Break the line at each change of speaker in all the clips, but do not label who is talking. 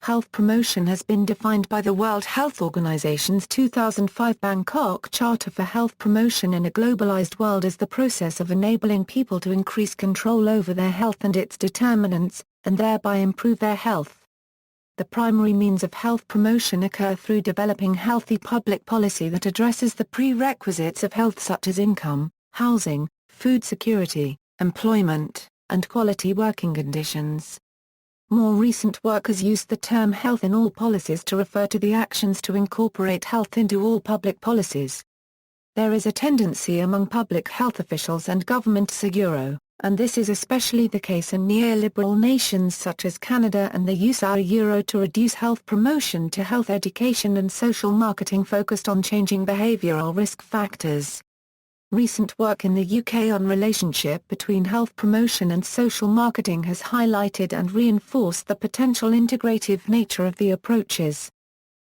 health promotion has been defined by the World Health Organization's 2005 Bangkok Charter for Health Promotion in a Globalized World as the process of enabling people to increase control over their health and its determinants, and thereby improve their health. The primary means of health promotion occur through developing healthy public policy that addresses the prerequisites of health such as income, housing, food security, employment, and quality working conditions. More recent work has used the term health in all policies to refer to the actions to incorporate health into all public policies. There is a tendency among public health officials and governments and this is especially the case in neoliberal nations such as Canada and the US to reduce health promotion to health education and social marketing focused on changing behavioral risk factors. Recent work in the UK on relationship between health promotion and social marketing has highlighted and reinforced the potential integrative nature of the approaches.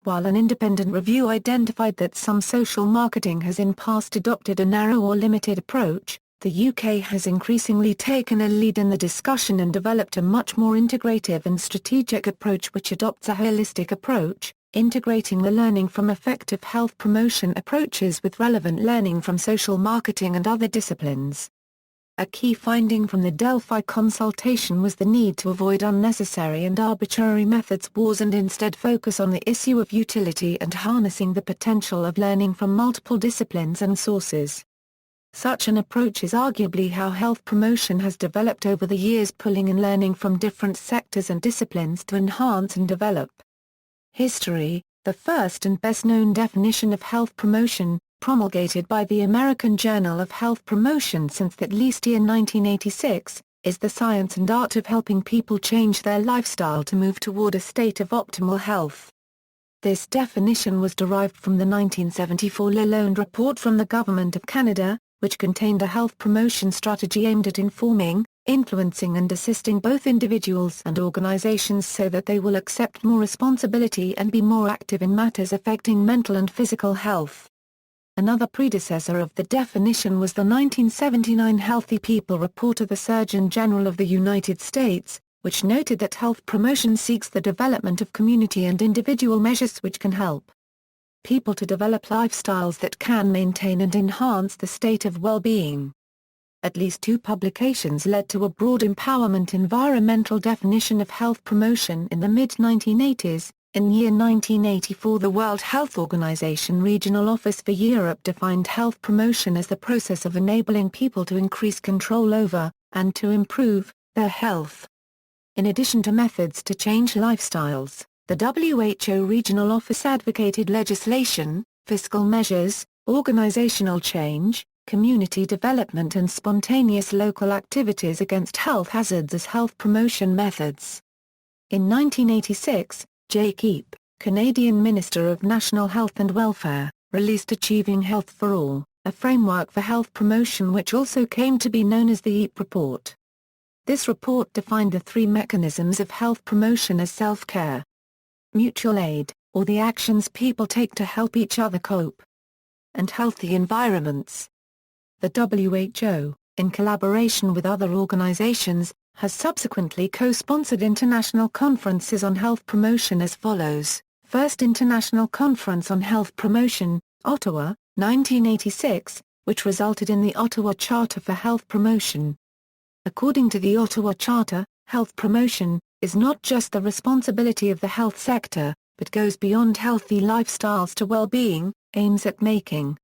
While an independent review identified that some social marketing has in past adopted a narrow or limited approach, the UK has increasingly taken a lead in the discussion and developed a much more integrative and strategic approach which adopts a holistic approach, integrating the learning from effective health promotion approaches with relevant learning from social marketing and other disciplines. A key finding from the Delphi consultation was the need to avoid unnecessary and arbitrary methods wars and instead focus on the issue of utility and harnessing the potential of learning from multiple disciplines and sources. Such an approach is arguably how health promotion has developed over the years, pulling and learning from different sectors and disciplines to enhance and develop. History. The first and best-known definition of health promotion, promulgated by the American Journal of Health Promotion since at least year 1986, is the science and art of helping people change their lifestyle to move toward a state of optimal health. This definition was derived from the 1974 Lalonde report from the Government of Canada, which contained a health promotion strategy aimed at informing, influencing and assisting both individuals and organizations so that they will accept more responsibility and be more active in matters affecting mental and physical health. Another predecessor of the definition was the 1979 Healthy People Report of the Surgeon General of the United States, which noted that health promotion seeks the development of community and individual measures which can help people to develop lifestyles that can maintain and enhance the state of well-being. At least two publications led to a broad empowerment environmental definition of health promotion in the mid-1980s. In year 1984, the World Health Organization Regional Office for Europe defined health promotion as the process of enabling people to increase control over, and to improve, their health. In addition to methods to change lifestyles, the WHO Regional Office advocated legislation, fiscal measures, organizational change, community development and spontaneous local activities against health hazards as health promotion methods. In 1986, Jay Keep, Canadian Minister of National Health and Welfare, released Achieving Health for All, a framework for health promotion which also came to be known as the EAP Report. This report defined the three mechanisms of health promotion as self-care, mutual aid, or the actions people take to help each other cope, and healthy environments. The WHO, in collaboration with other organizations, has subsequently co-sponsored international conferences on health promotion as follows. First International Conference on Health Promotion, Ottawa, 1986, which resulted in the Ottawa Charter for Health Promotion. According to the Ottawa Charter, health promotion is not just the responsibility of the health sector, but goes beyond healthy lifestyles to well-being, aims at making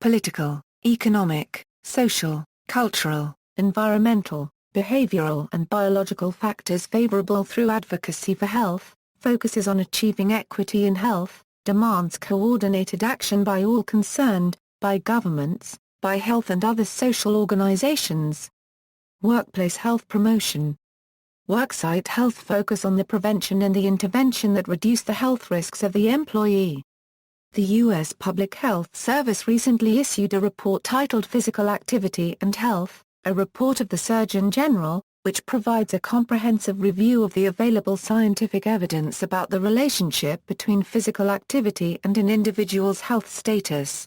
political, economic, social, cultural, environmental, behavioral and biological factors favorable through advocacy for health, focuses on achieving equity in health, demands coordinated action by all concerned, by governments, by health and other social organizations. Workplace health promotion. Worksite health focus on the prevention and the intervention that reduce the health risks of the employee. The U.S. Public Health Service recently issued a report titled Physical Activity and Health, a report of the Surgeon General, which provides a comprehensive review of the available scientific evidence about the relationship between physical activity and an individual's health status.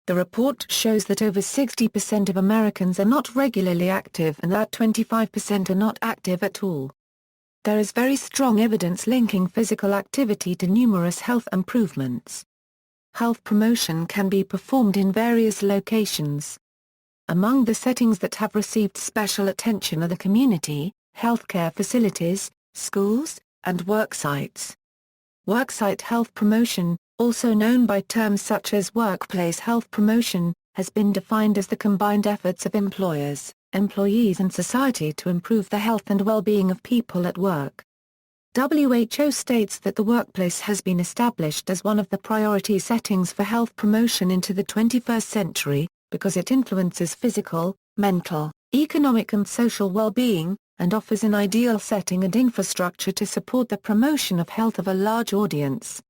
The report shows that over 60% of Americans are not regularly active and that 25% are not active at all. There is very strong evidence linking physical activity to numerous health improvements. Health promotion can be performed in various locations. Among the settings that have received special attention are the community, healthcare facilities, schools, and worksites. Worksite health promotion, also known by terms such as workplace health promotion, has been defined as the combined efforts of employers, employees and society to improve the health and well-being of people at work. WHO states that the workplace has been established as one of the priority settings for health promotion into the 21st century, because it influences physical, mental, economic and social well-being, and offers an ideal setting and infrastructure to support the promotion of health of a large audience.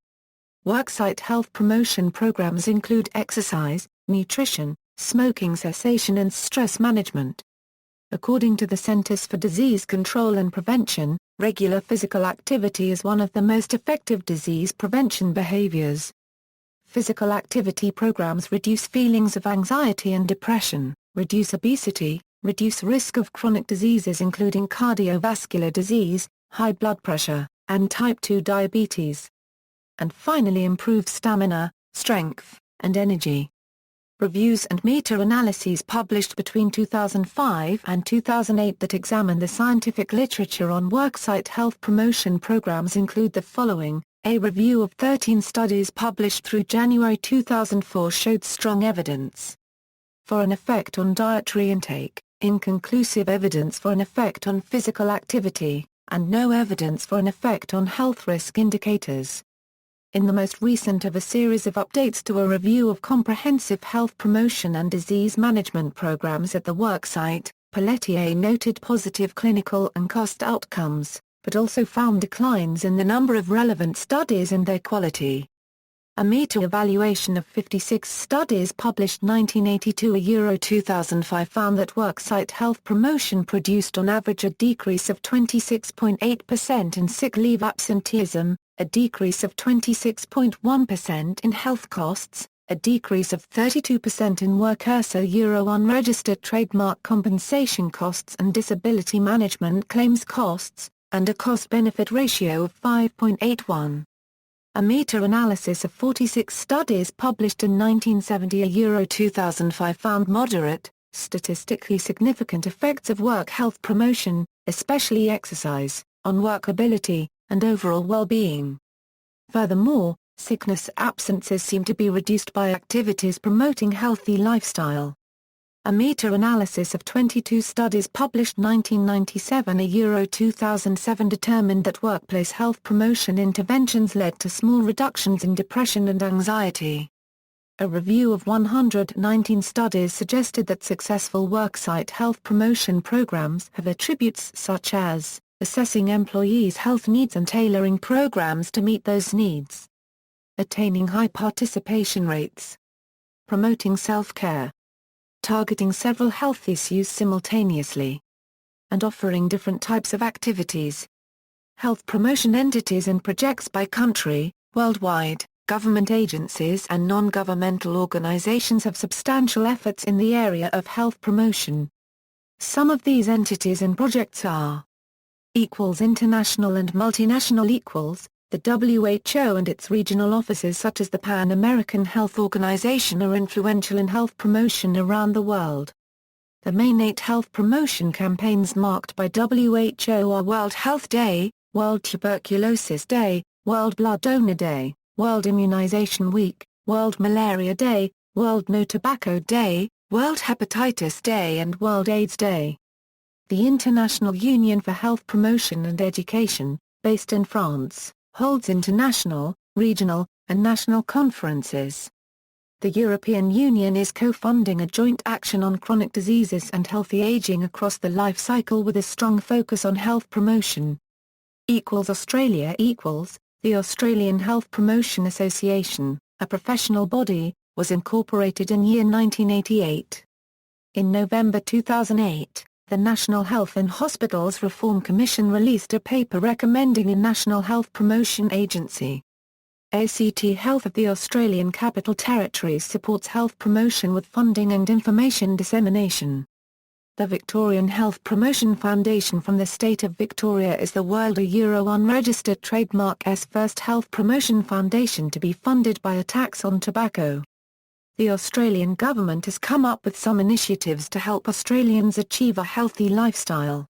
Worksite health promotion programs include exercise, nutrition, smoking cessation and stress management. According to the Centers for Disease Control and Prevention, regular physical activity is one of the most effective disease prevention behaviors. Physical activity programs reduce feelings of anxiety and depression, reduce obesity, reduce risk of chronic diseases including cardiovascular disease, high blood pressure, and type 2 diabetes. And finally improve stamina, strength, and energy. Reviews and meta-analyses published between 2005 and 2008 that examine the scientific literature on worksite health promotion programs include the following. A review of 13 studies published through January 2004 showed strong evidence for an effect on dietary intake, inconclusive evidence for an effect on physical activity, and no evidence for an effect on health risk indicators. In the most recent of a series of updates to a review of comprehensive health promotion and disease management programs at the worksite, Pelletier noted positive clinical and cost outcomes, but also found declines in the number of relevant studies and their quality. A meta-evaluation of 56 studies published 1982–2005 found that worksite health promotion produced on average a decrease of 26.8% in sick leave absenteeism, a decrease of 26.1% in health costs, a decrease of 32% in worker unregistered trademark compensation costs and disability management claims costs, and a cost-benefit ratio of 5.81. A meta-analysis of 46 studies published in 1970–2005 found moderate, statistically significant effects of work health promotion, especially exercise, on workability, and overall well-being. Furthermore, sickness absences seem to be reduced by activities promoting healthy lifestyle. A meta-analysis of 22 studies published 1997–2007 determined that workplace health promotion interventions led to small reductions in depression and anxiety. A review of 119 studies suggested that successful worksite health promotion programs have attributes such as assessing employees' health needs and tailoring programs to meet those needs, attaining high participation rates, promoting self-care, targeting several health issues simultaneously, and offering different types of activities. Health promotion entities and projects by country, worldwide, government agencies and non-governmental organizations have substantial efforts in the area of health promotion. Some of these entities and projects are international and multinational the WHO and its regional offices such as the Pan American Health Organization are influential in health promotion around the world. The main 8 health promotion campaigns marked by WHO are World Health Day, World Tuberculosis Day, World Blood Donor Day, World Immunization Week, World Malaria Day, World No Tobacco Day, World Hepatitis Day and World AIDS Day. The International Union for Health Promotion and Education, based in France, holds international, regional, and national conferences. The European Union is co-funding a joint action on chronic diseases and healthy aging across the life cycle with a strong focus on health promotion. Australia the Australian Health Promotion Association, a professional body, was incorporated in year 1988. In November 2008, the National Health and Hospitals Reform Commission released a paper recommending a National Health Promotion Agency. ACT Health of the Australian Capital Territory supports health promotion with funding and information dissemination. The Victorian Health Promotion Foundation from the state of Victoria is the world unregistered trademark's first health promotion foundation to be funded by a tax on tobacco. The Australian government has come up with some initiatives to help Australians achieve a healthy lifestyle.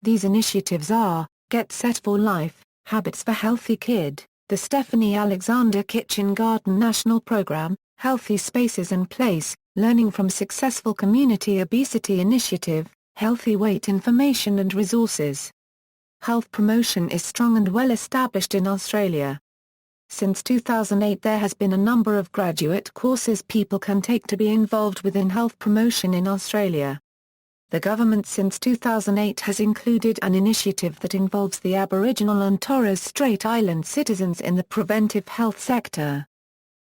These initiatives are, Get Set for Life, Habits for Healthy Kid, the Stephanie Alexander Kitchen Garden National Programme, Healthy Spaces and Place, Learning from Successful Community Obesity Initiative, Healthy Weight Information and Resources. Health promotion is strong and well established in Australia. Since 2008 there has been a number of graduate courses people can take to be involved within health promotion in Australia. The government since 2008 has included an initiative that involves the Aboriginal and Torres Strait Island citizens in the preventive health sector.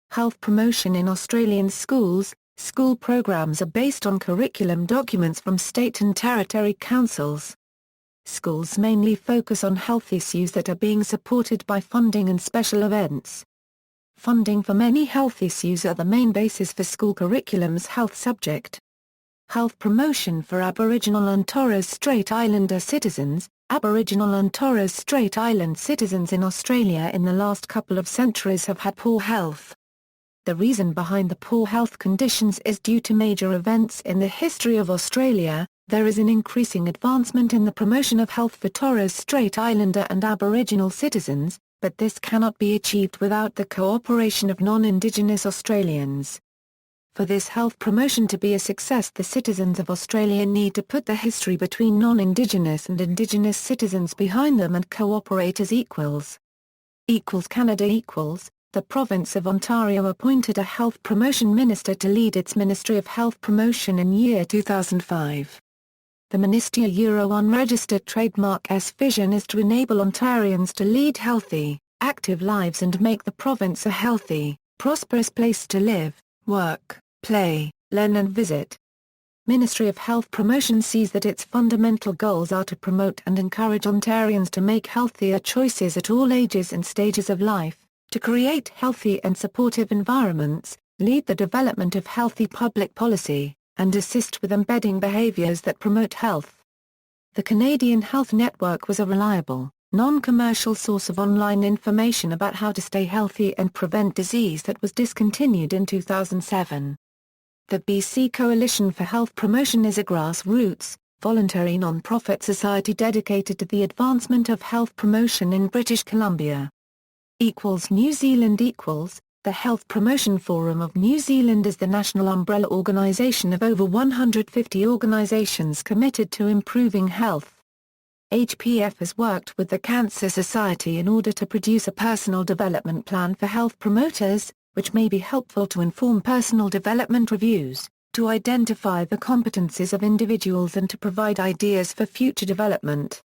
Health promotion in Australian schools. School programs are based on curriculum documents from state and territory councils. Schools mainly focus on health issues that are being supported by funding and special events. Funding for many health issues are the main basis for school curriculum's health subject. Health promotion for Aboriginal and Torres Strait Islander citizens. Aboriginal and Torres Strait Island citizens in Australia in the last couple of centuries have had poor health. The reason behind the poor health conditions is due to major events in the history of Australia. There is an increasing advancement in the promotion of health for Torres Strait Islander and Aboriginal citizens, but this cannot be achieved without the cooperation of non-Indigenous Australians. For this health promotion to be a success, the citizens of Australia need to put the history between non-Indigenous and Indigenous citizens behind them and cooperate as equals. Canada equals. The province of Ontario appointed a health promotion minister to lead its Ministry of Health Promotion in year 2005. The Ministry unregistered trademark's vision is to enable Ontarians to lead healthy, active lives and make the province a healthy, prosperous place to live, work, play, learn and visit. Ministry of Health Promotion sees that its fundamental goals are to promote and encourage Ontarians to make healthier choices at all ages and stages of life, to create healthy and supportive environments, lead the development of healthy public policy, and assist with embedding behaviours that promote health. The Canadian Health Network was a reliable, non-commercial source of online information about how to stay healthy and prevent disease that was discontinued in 2007. The BC Coalition for Health Promotion is a grassroots, voluntary non-profit society dedicated to the advancement of health promotion in British Columbia. New Zealand The Health Promotion Forum of New Zealand is the national umbrella organisation of over 150 organisations committed to improving health. HPF has worked with the Cancer Society in order to produce a personal development plan for health promoters, which may be helpful to inform personal development reviews, to identify the competencies of individuals and to provide ideas for future development.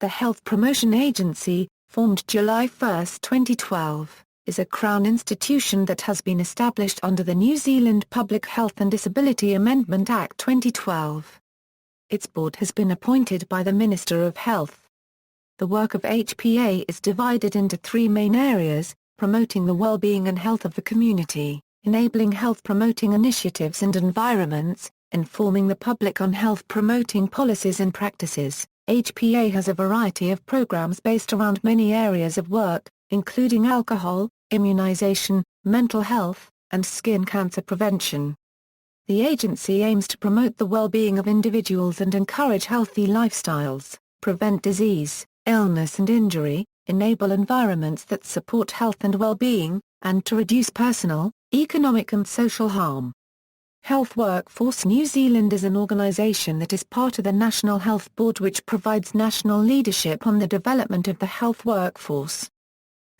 The Health Promotion Agency, formed July 1, 2012, is a Crown institution that has been established under the New Zealand Public Health and Disability Amendment Act 2012. Its board has been appointed by the Minister of Health. The work of HPA is divided into three main areas: promoting the well-being and health of the community, enabling health-promoting initiatives and environments, informing the public on health-promoting policies and practices. HPA has a variety of programs based around many areas of work, including alcohol, immunization, mental health, and skin cancer prevention. The agency aims to promote the well-being of individuals and encourage healthy lifestyles, prevent disease, illness and injury, enable environments that support health and well-being, and to reduce personal, economic and social harm. Health Workforce New Zealand is an organisation that is part of the National Health Board, which provides national leadership on the development of the health workforce.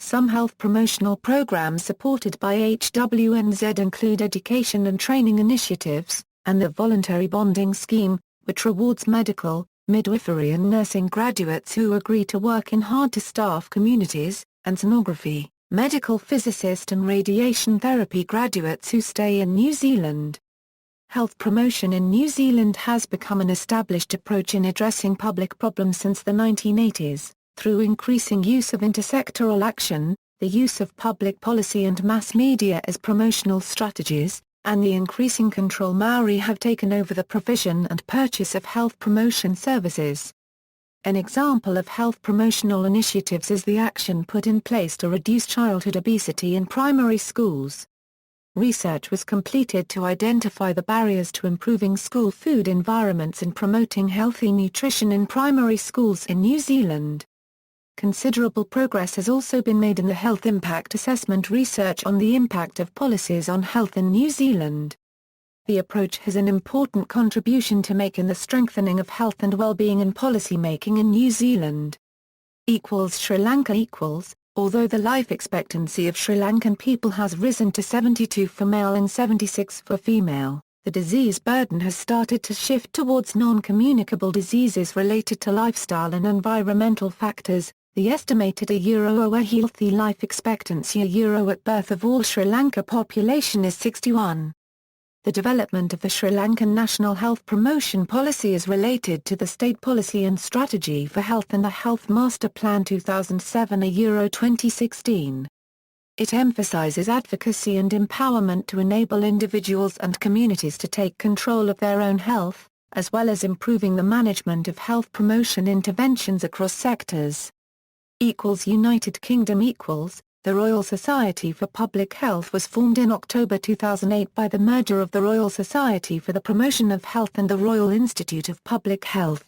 Some health promotional programs supported by HWNZ include education and training initiatives, and the Voluntary Bonding Scheme, which rewards medical, midwifery and nursing graduates who agree to work in hard-to-staff communities, and sonography, medical physicist and radiation therapy graduates who stay in New Zealand. Health promotion in New Zealand has become an established approach in addressing public problems since the 1980s, through increasing use of intersectoral action, the use of public policy and mass media as promotional strategies, and the increasing control Maori have taken over the provision and purchase of health promotion services. An example of health promotional initiatives is the action put in place to reduce childhood obesity in primary schools. Research was completed to identify the barriers to improving school food environments and promoting healthy nutrition in primary schools in New Zealand. Considerable progress has also been made in the health impact assessment research on the impact of policies on health in New Zealand. The approach has an important contribution to make in the strengthening of health and well-being in policy-making in New Zealand. Sri Lanka Although the life expectancy of Sri Lankan people has risen to 72 for male and 76 for female, the disease burden has started to shift towards non-communicable diseases related to lifestyle and environmental factors. The estimated a healthy life expectancy at birth of all Sri Lanka population is 61. The development of the Sri Lankan National Health Promotion Policy is related to the State Policy and Strategy for Health and the Health Master Plan 2007 2016. It emphasizes advocacy and empowerment to enable individuals and communities to take control of their own health, as well as improving the management of health promotion interventions across sectors. United Kingdom The Royal Society for Public Health was formed in October 2008 by the merger of the Royal Society for the Promotion of Health and the Royal Institute of Public Health.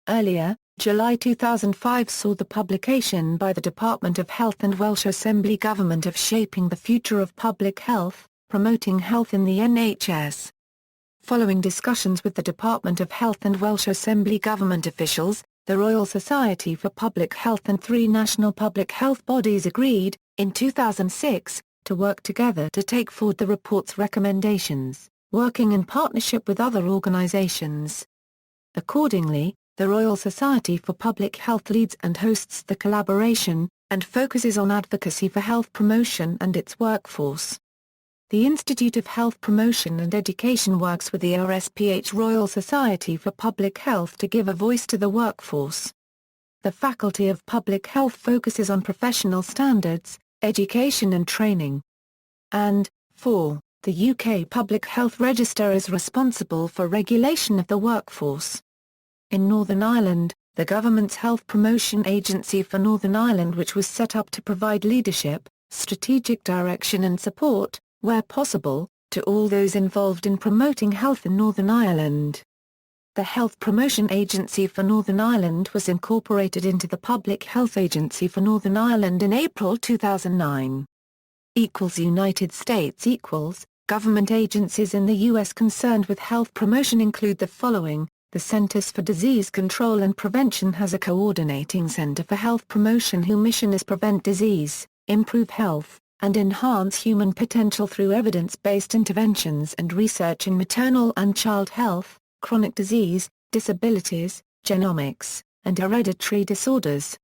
Earlier, July 2005 saw the publication by the Department of Health and Welsh Assembly Government of Shaping the Future of Public Health, Promoting Health in the NHS. Following discussions with the Department of Health and Welsh Assembly Government officials, the Royal Society for Public Health and 3 national public health bodies agreed, in 2006, to work together to take forward the report's recommendations, working in partnership with other organisations. Accordingly, the Royal Society for Public Health leads and hosts the collaboration, and focuses on advocacy for health promotion and its workforce. The Institute of Health Promotion and Education works with the RSPH Royal Society for Public Health to give a voice to the workforce. The Faculty of Public Health focuses on professional standards, education and training. And, 4, the UK Public Health Register is responsible for regulation of the workforce. In Northern Ireland, the government's Health Promotion Agency for Northern Ireland, which was set up to provide leadership, strategic direction and support, where possible, to all those involved in promoting health in Northern Ireland. The Health Promotion Agency for Northern Ireland was incorporated into the Public Health Agency for Northern Ireland in April 2009. United States Government agencies in the U.S. concerned with health promotion include the following. The Centers for Disease Control and Prevention has a coordinating center for health promotion whose mission is prevent disease, improve health, and enhance human potential through evidence-based interventions and research in maternal and child health, chronic disease, disabilities, genomics, and hereditary disorders.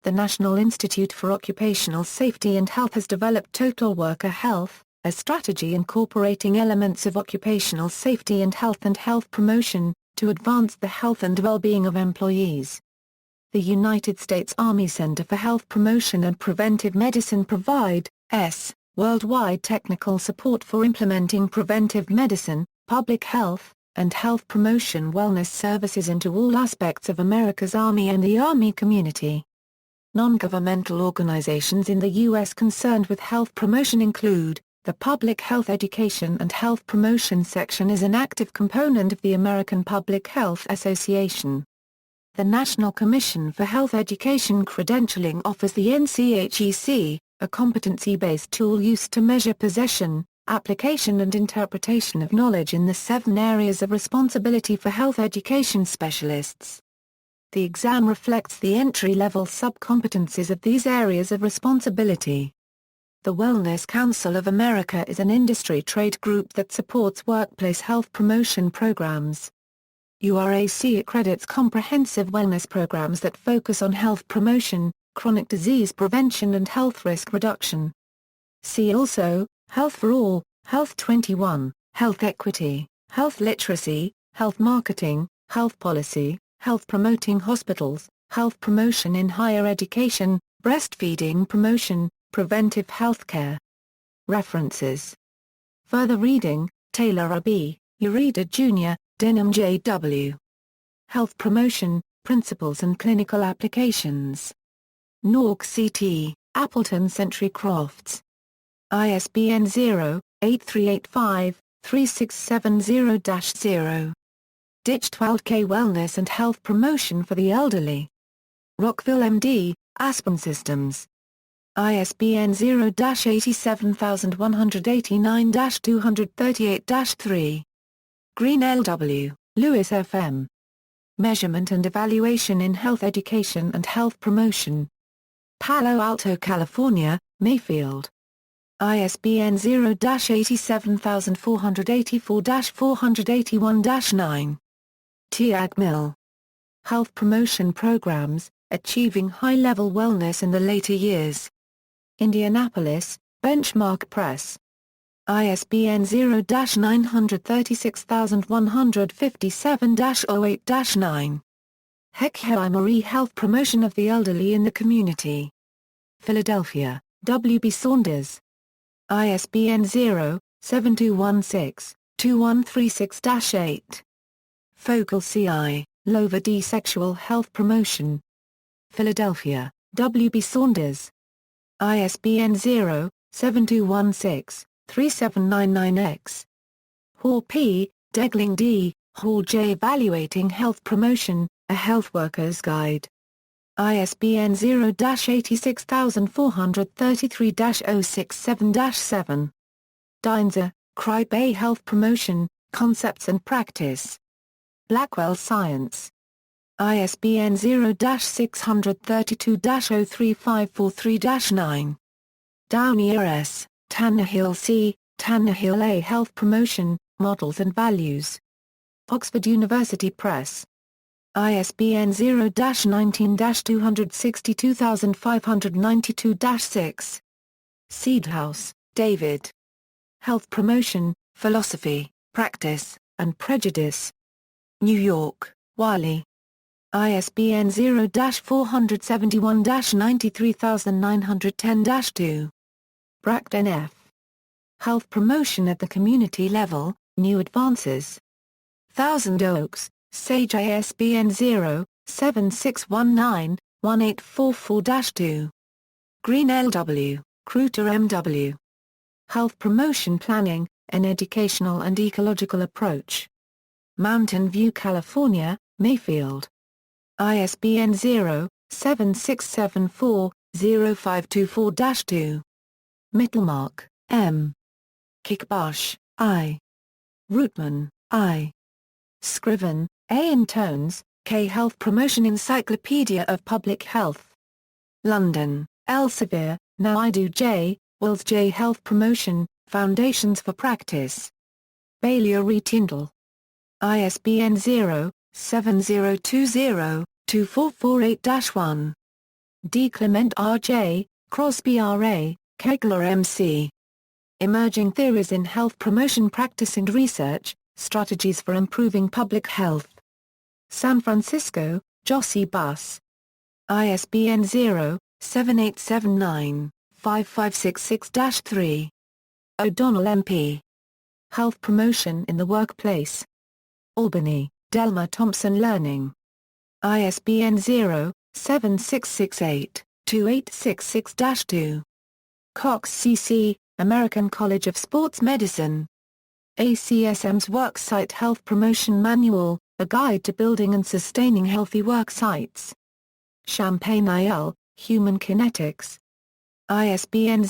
The National Institute for Occupational Safety and Health has developed Total Worker Health, a strategy incorporating elements of occupational safety and health promotion, to advance the health and well-being of employees. The United States Army Center for Health Promotion and Preventive Medicine provides worldwide technical support for implementing preventive medicine, public health, and health promotion wellness services into all aspects of America's Army and the Army community. Non-governmental organizations in the U.S. concerned with health promotion include, the Public Health Education and Health Promotion section is an active component of the American Public Health Association. The National Commission for Health Education Credentialing offers the NCHEC, a competency-based tool used to measure possession, application and interpretation of knowledge in the 7 areas of responsibility for health education specialists. The exam reflects the entry-level sub-competencies of these areas of responsibility. The Wellness Council of America is an industry trade group that supports workplace health promotion programs. URAC accredits comprehensive wellness programs that focus on health promotion, chronic disease prevention and health risk reduction. See also, Health for All, Health 21, Health Equity, Health Literacy, Health Marketing, Health Policy, Health Promoting Hospitals, Health Promotion in Higher Education, Breastfeeding Promotion, Preventive Healthcare. References Further reading, Taylor R.B., Ureda Jr., Denham J.W. Health Promotion, Principles and Clinical Applications. Norg CT, Appleton Century Crofts. ISBN 0-8385-3670-0. Ditchtwald-K Wellness and Health Promotion for the Elderly. Rockville MD, Aspen Systems. ISBN 0-87189-238-3. Green L.W., Lewis F.M. Measurement and Evaluation in Health Education and Health Promotion. Palo Alto, California, Mayfield. ISBN 0-87484-481-9. Tiag Mill. Health Promotion Programs, Achieving High-Level Wellness in the Later Years. Indianapolis, Benchmark Press. ISBN 0-936157-08-9. Heck Marie Health Promotion of the Elderly in the Community. Philadelphia, W. B. Saunders. ISBN 0-7216-2136-8. Fogel C.I., Lover D. Sexual Health Promotion. Philadelphia, W. B. Saunders. ISBN 0-7216-3799-X. Hall P., Degling D., Hall J. Evaluating Health Promotion, A Health Worker's Guide. ISBN 0-86433-067-7. Deinzer, Cry-Bay Health Promotion, Concepts and Practice. Blackwell Science. ISBN 0-632-03543-9. Downey R.S., Tannehill C., Tannehill A. Health Promotion, Models and Values. Oxford University Press. ISBN 0-19-262592-6. Seedhouse, David. Health Promotion, Philosophy, Practice, and Prejudice. New York, Wiley. ISBN 0-471-93910-2. Bragdon F. Health Promotion at the Community Level, New Advances. Thousand Oaks, Sage ISBN 0-7619-1844-2. Green L.W., Kruter M.W. Health Promotion Planning, An Educational and Ecological Approach. Mountain View, California, Mayfield. ISBN 0-7674-0524-2. Mittelmark, M. Kickbush, I. Rootman, I. Scriven, A. and Tones, K. Health Promotion Encyclopedia of Public Health. London, Elsevier, Naidu J., Wells J. Health Promotion, Foundations for Practice. Bailey Tyndall. ISBN 0-7020-2448-1. D. Clement R. J., Crosby R. A., Kegler M. C. Emerging Theories in Health Promotion Practice and Research, Strategies for Improving Public Health. San Francisco, Jossey Bus. ISBN 0-7879-5566-3. O'Donnell M.P. Health Promotion in the Workplace. Albany, Delmer Thompson Learning. ISBN 0-7668-2866-2. Cox C.C., American College of Sports Medicine. ACSM's Worksite Health Promotion Manual, A Guide to Building and Sustaining Healthy Work Sites. Champaign IL, Human Kinetics. ISBN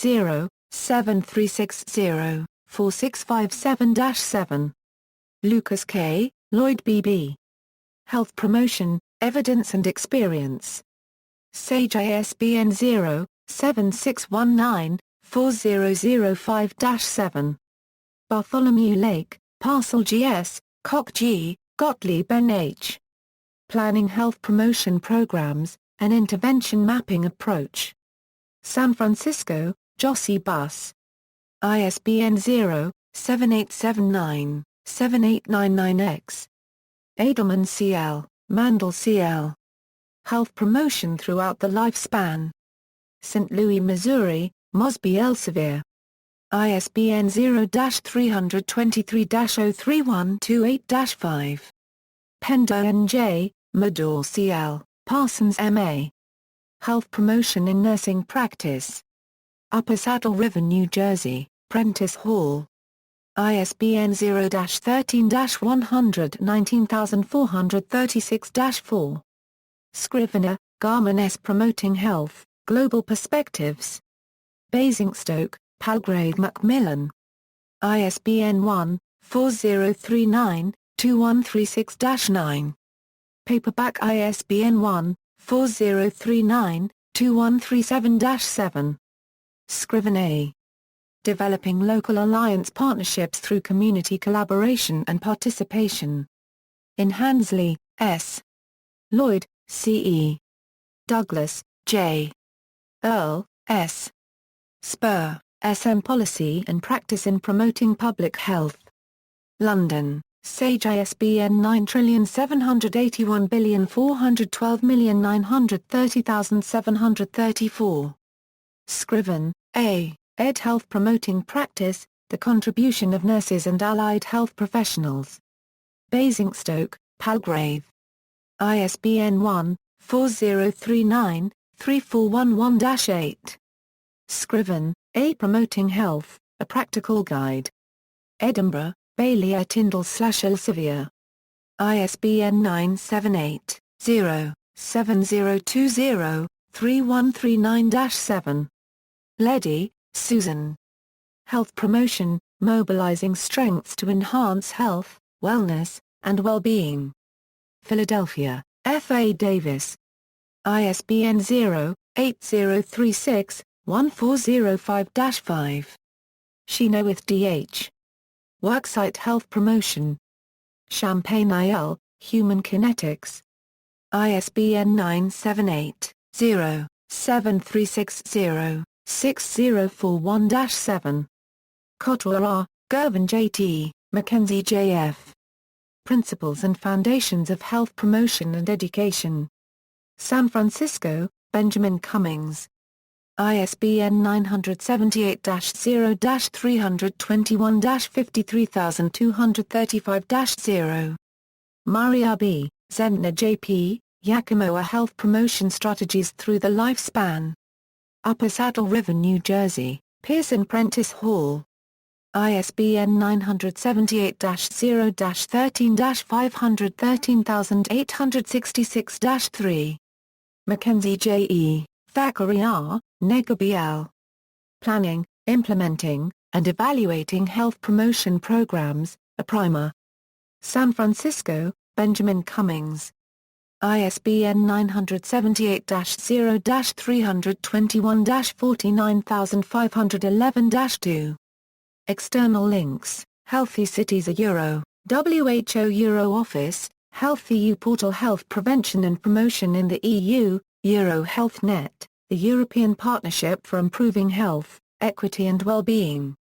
0-7360-4657-7. Lucas K., Lloyd B.B. Health Promotion, Evidence and Experience. Sage ISBN 0-7619-4005-7. Bartholomew Lake, Parcel G.S., Koch G., Gottlieb N.H. Planning Health Promotion Programs, An Intervention Mapping Approach. San Francisco, Jossey Bus. ISBN 0-7879-7899-X. Edelman C.L., Mandel C.L. Health Promotion Throughout the Lifespan. St. Louis, Missouri, Mosby Elsevier. ISBN 0-323-03128-5. Pendo N.J., Mador C.L., Parsons M.A. Health Promotion in Nursing Practice. Upper Saddle River, New Jersey, Prentice Hall. ISBN 0-13-100-19436-4. Scrivener, Garman S. Promoting Health, Global Perspectives. Basingstoke, Palgrave Macmillan. ISBN 1-4039-2136-9. Paperback ISBN 1-4039-2137-7. Scriven A. Developing Local Alliance Partnerships Through Community Collaboration and Participation. In Hansley, S. Lloyd, C.E. Douglas, J. Earl, S. Spur, S.M. Policy and Practice in Promoting Public Health. London, Sage ISBN 9781412930734. Scriven, A. Ed Health Promoting Practice, The Contribution of Nurses and Allied Health Professionals. Basingstoke, Palgrave. ISBN 1-4039-3411-8. Scriven, A. Promoting Health, A Practical Guide. Edinburgh, Bailey et Tyndall/Elsevier. ISBN 978-0-7020-3139-7. Leddy, Susan. Health Promotion, Mobilizing Strengths to Enhance Health, Wellness, and Well-Being. Philadelphia, F. A. Davis. ISBN 0-8036-1405-5. Chenoweth D. H. Worksite Health Promotion. Champaign IL, Human Kinetics. ISBN 978-0-7360-6041-7. Cottrell R., Gervin J. T., Mackenzie J. F. Principles and Foundations of Health Promotion and Education. San Francisco, Benjamin Cummings. ISBN 978-0-321-53235-0. Maria B., Zentner J. P., Yakima Health Promotion Strategies Through the Lifespan. Upper Saddle River, New Jersey, Pearson Prentice Hall. ISBN 978-0-13-513,866-3. Mackenzie J. E., Thackeray R., Negaby L. Planning, Implementing, and Evaluating Health Promotion Programs, A Primer. San Francisco, Benjamin Cummings. ISBN 978-0-321-49511-2. External links: Healthy Cities Euro, WHO Euro Office, Healthy EU Portal, Health Prevention and Promotion in the EU, Euro Health Net, the European Partnership for Improving Health, Equity and Well-Being.